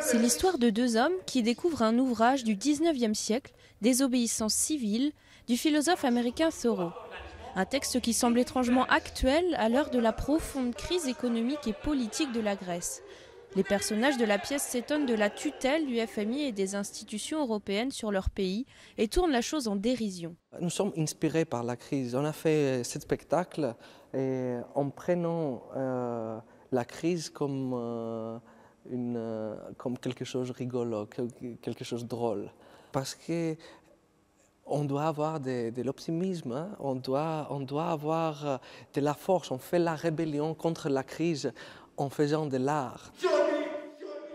C'est l'histoire de deux hommes qui découvrent un ouvrage du 19e siècle, Désobéissance civile, du philosophe américain Thoreau. Un texte qui semble étrangement actuel à l'heure de la profonde crise économique et politique de la Grèce. Les personnages de la pièce s'étonnent de la tutelle du FMI et des institutions européennes sur leur pays et tournent la chose en dérision. Nous sommes inspirés par la crise. On a fait ce spectacle en prenant la crise comme quelque chose de rigolo, quelque chose de drôle. Parce qu'on doit avoir de l'optimisme, hein? on doit avoir de la force. On fait la rébellion contre la crise en faisant de l'art.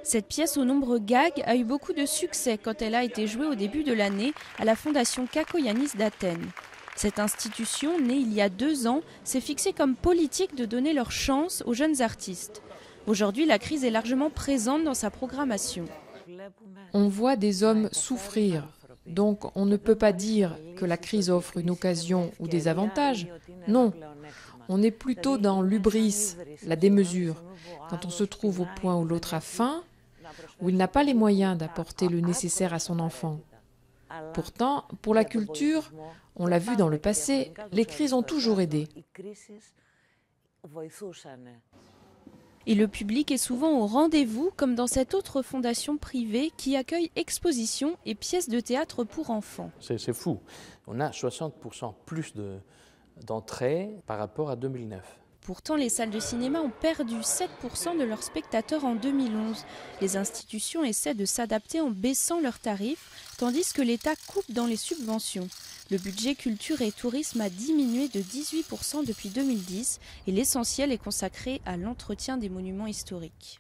Cette pièce aux nombreux gags a eu beaucoup de succès quand elle a été jouée au début de l'année à la Fondation Kakoyannis d'Athènes. Cette institution, née il y a 2 ans, s'est fixée comme politique de donner leur chance aux jeunes artistes. Aujourd'hui, la crise est largement présente dans sa programmation. On voit des hommes souffrir, donc on ne peut pas dire que la crise offre une occasion ou des avantages. Non, on est plutôt dans l'hubris, la démesure, quand on se trouve au point où l'autre a faim, où il n'a pas les moyens d'apporter le nécessaire à son enfant. Pourtant, pour la culture, on l'a vu dans le passé, les crises ont toujours aidé. Et le public est souvent au rendez-vous, comme dans cette autre fondation privée qui accueille expositions et pièces de théâtre pour enfants. C'est fou. On a 60% plus d'entrées par rapport à 2009. Pourtant, les salles de cinéma ont perdu 7% de leurs spectateurs en 2011. Les institutions essaient de s'adapter en baissant leurs tarifs, tandis que l'État coupe dans les subventions. Le budget culture et tourisme a diminué de 18% depuis 2010 et l'essentiel est consacré à l'entretien des monuments historiques.